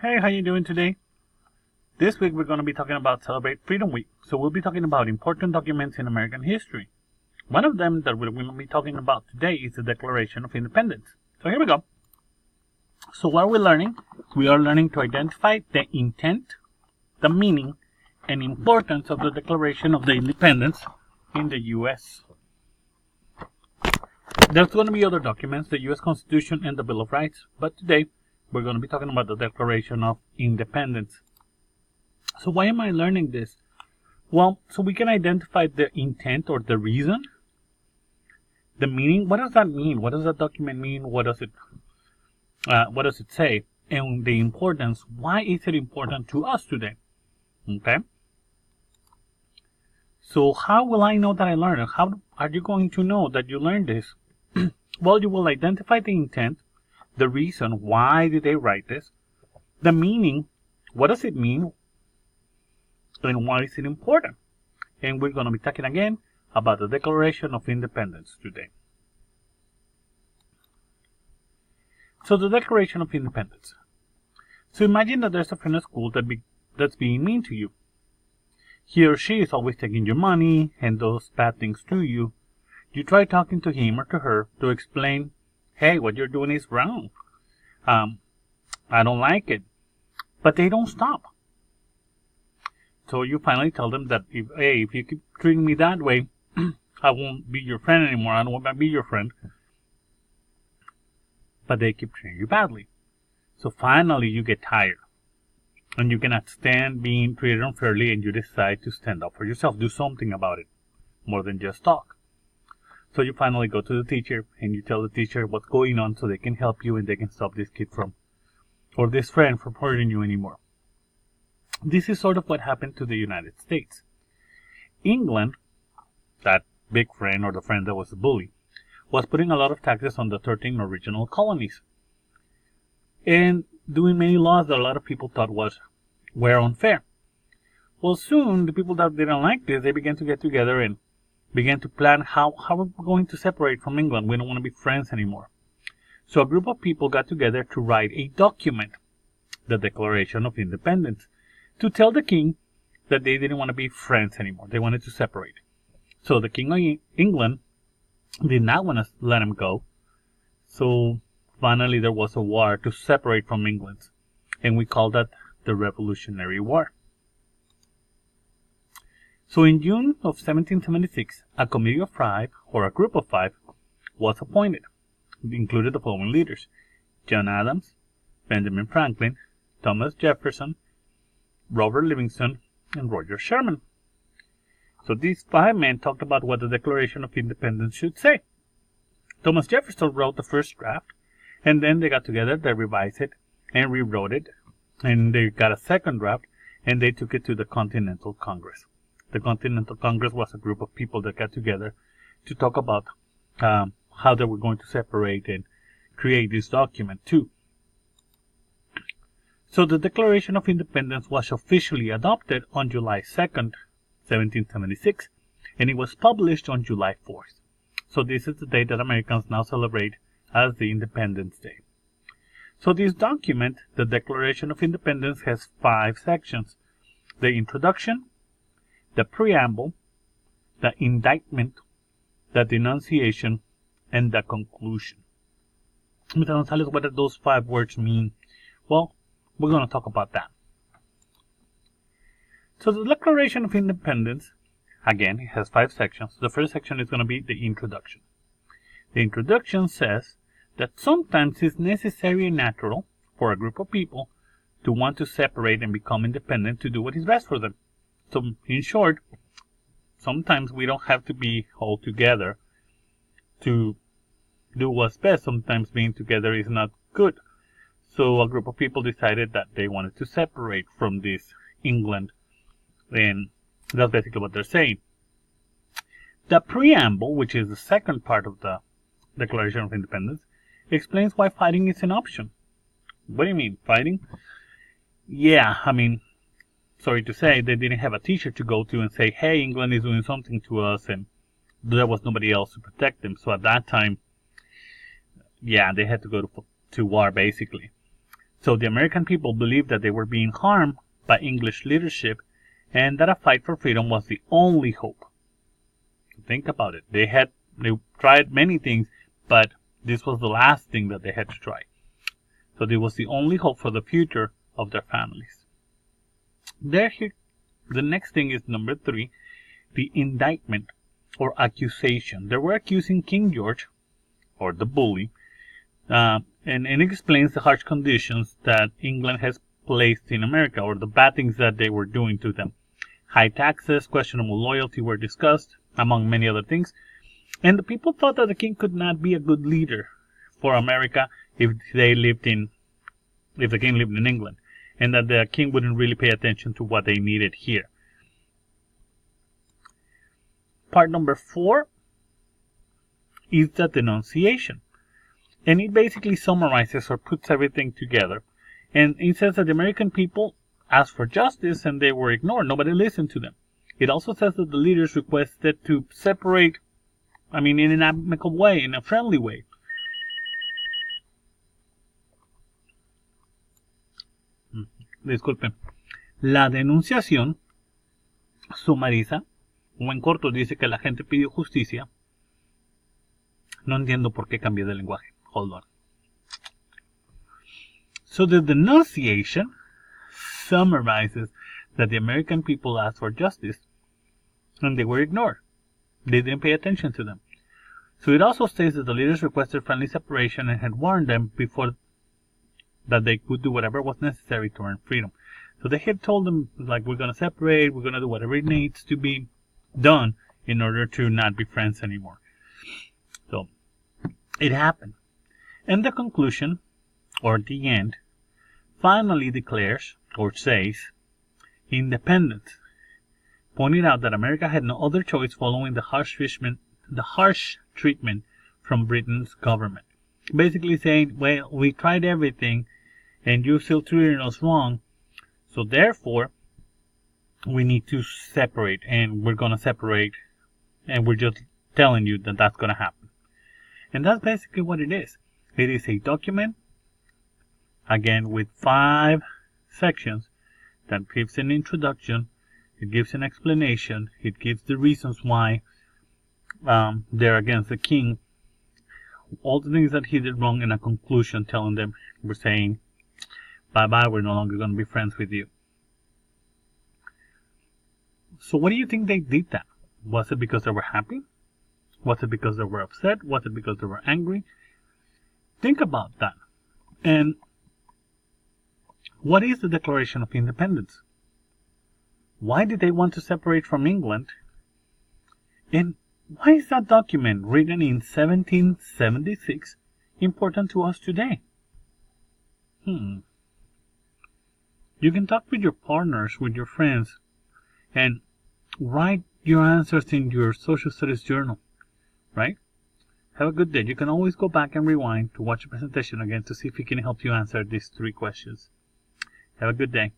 Hey, how you doing today? This week we're going to be talking about Celebrate Freedom Week. So we'll be talking about important documents in American history. One of them that we're going to be talking about today is the Declaration of Independence. So here we go. So what are we learning? We are learning to identify the intent, the meaning, and importance of the Declaration of the Independence in the U.S. There's going to be other documents, the U.S. Constitution and the Bill of Rights, but today we're going to be talking about the Declaration of Independence. So why am I learning this? Well, so we can identify the intent or the reason, the meaning. What does that mean? What does that document mean? What does it say? And the importance. Why is it important to us today? Okay. So how will I know that I learned it? How are you going to know that you learned this? Well, you will identify the intent, the reason, why did they write this, the meaning, what does it mean, and why is it important? And we're going to be talking again about the Declaration of Independence today. So the Declaration of Independence. So imagine that there's a friend at school that's being mean to you. He or she is always taking your money and does bad things to you. You try talking to him or to her to explain, hey, what you're doing is wrong. I don't like it. But they don't stop. So you finally tell them that, if you keep treating me that way, I won't be your friend anymore. I don't want to be your friend. But they keep treating you badly. So finally you get tired. And you cannot stand being treated unfairly, and you decide to stand up for yourself. Do something about it. More than just talk. So you finally go to the teacher and you tell the teacher what's going on so they can help you and they can stop this kid or this friend from hurting you anymore. This is sort of what happened to the United States. England, that big friend or the friend that was a bully, was putting a lot of taxes on the 13 original colonies. And doing many laws that a lot of people thought were unfair. Well, soon the people that didn't like this, they began to get together and began to plan how we're going to separate from England. We don't want to be friends anymore. So a group of people got together to write a document, the Declaration of Independence, to tell the king that they didn't want to be friends anymore. They wanted to separate. So the king of England did not want to let him go. So finally there was a war to separate from England. And we call that the Revolutionary War. So in June of 1776, a committee of 5, or a group of 5, was appointed. It included the following leaders: John Adams, Benjamin Franklin, Thomas Jefferson, Robert Livingston, and Roger Sherman. So these 5 men talked about what the Declaration of Independence should say. Thomas Jefferson wrote the first draft, and then they got together, they revised it, and rewrote it, and they got a second draft, and they took it to the Continental Congress. The Continental Congress was a group of people that got together to talk about how they were going to separate and create this document too. So the Declaration of Independence was officially adopted on July 2nd, 1776, and it was published on July 4th. So this is the day that Americans now celebrate as the Independence Day. So this document, the Declaration of Independence, has 5 sections: the introduction, the preamble, the indictment, the denunciation, and the conclusion. Mr. Gonzalez, what do those 5 words mean? Well, we're going to talk about that. So the Declaration of Independence, again, it has 5 sections. The first section is going to be the introduction. The introduction says that sometimes it's necessary and natural for a group of people to want to separate and become independent to do what is best for them. So, in short, sometimes we don't have to be all together to do what's best. Sometimes being together is not good. So a group of people decided that they wanted to separate from this England. And that's basically what they're saying. The preamble, which is the second part of the Declaration of Independence, explains why fighting is an option. What do you mean, fighting? Yeah, sorry to say, they didn't have a teacher to go to and say, hey, England is doing something to us, and there was nobody else to protect them. So at that time, yeah, they had to go to war, basically. So the American people believed that they were being harmed by English leadership and that a fight for freedom was the only hope. Think about it. They tried many things, but this was the last thing that they had to try. So this was the only hope for the future of their families. The next thing is number 3, the indictment or accusation. They were accusing King George, or the bully, and it explains the harsh conditions that England has placed in America, or the bad things that they were doing to them. High taxes, questionable loyalty were discussed, among many other things. And the people thought that the king could not be a good leader for America if the king lived in England, and that the king wouldn't really pay attention to what they needed here. Part number 4 is the denunciation. And it basically summarizes or puts everything together. And it says that the American people asked for justice and they were ignored. Nobody listened to them. It also says that the leaders requested to separate, in an amicable way, in a friendly way. Disculpen. La denunciación sumariza, o en corto dice que la gente pidió justicia. No entiendo por qué cambié de lenguaje. Hold on. So the denunciation summarizes that the American people asked for justice and they were ignored. They didn't pay attention to them. So it also states that the leaders requested friendly separation and had warned them before that they could do whatever was necessary to earn freedom. So they had told them, like, we're going to separate, we're going to do whatever it needs to be done in order to not be friends anymore. So it happened. And the conclusion, or the end, finally declares, or says, independence, pointing out that America had no other choice following the harsh treatment from Britain's government. Basically saying, well, we tried everything and you still treated us wrong, so therefore we need to separate, and we're going to separate, and we're just telling you that that's going to happen. And that's basically what it is. It is a document, again, with 5 sections that gives an introduction, it gives an explanation, it gives the reasons why they're against the king, all the things that he did wrong, and a conclusion telling them, we're saying, bye-bye, we're no longer going to be friends with you. So what do you think they did that? Was it because they were happy? Was it because they were upset? Was it because they were angry? Think about that. And what is the Declaration of Independence? Why did they want to separate from England? And why is that document written in 1776 important to us today? You can talk with your partners, with your friends, and write your answers in your social studies journal, right? Have a good day. You can always go back and rewind to watch the presentation again to see if it can help you answer these 3 questions. Have a good day.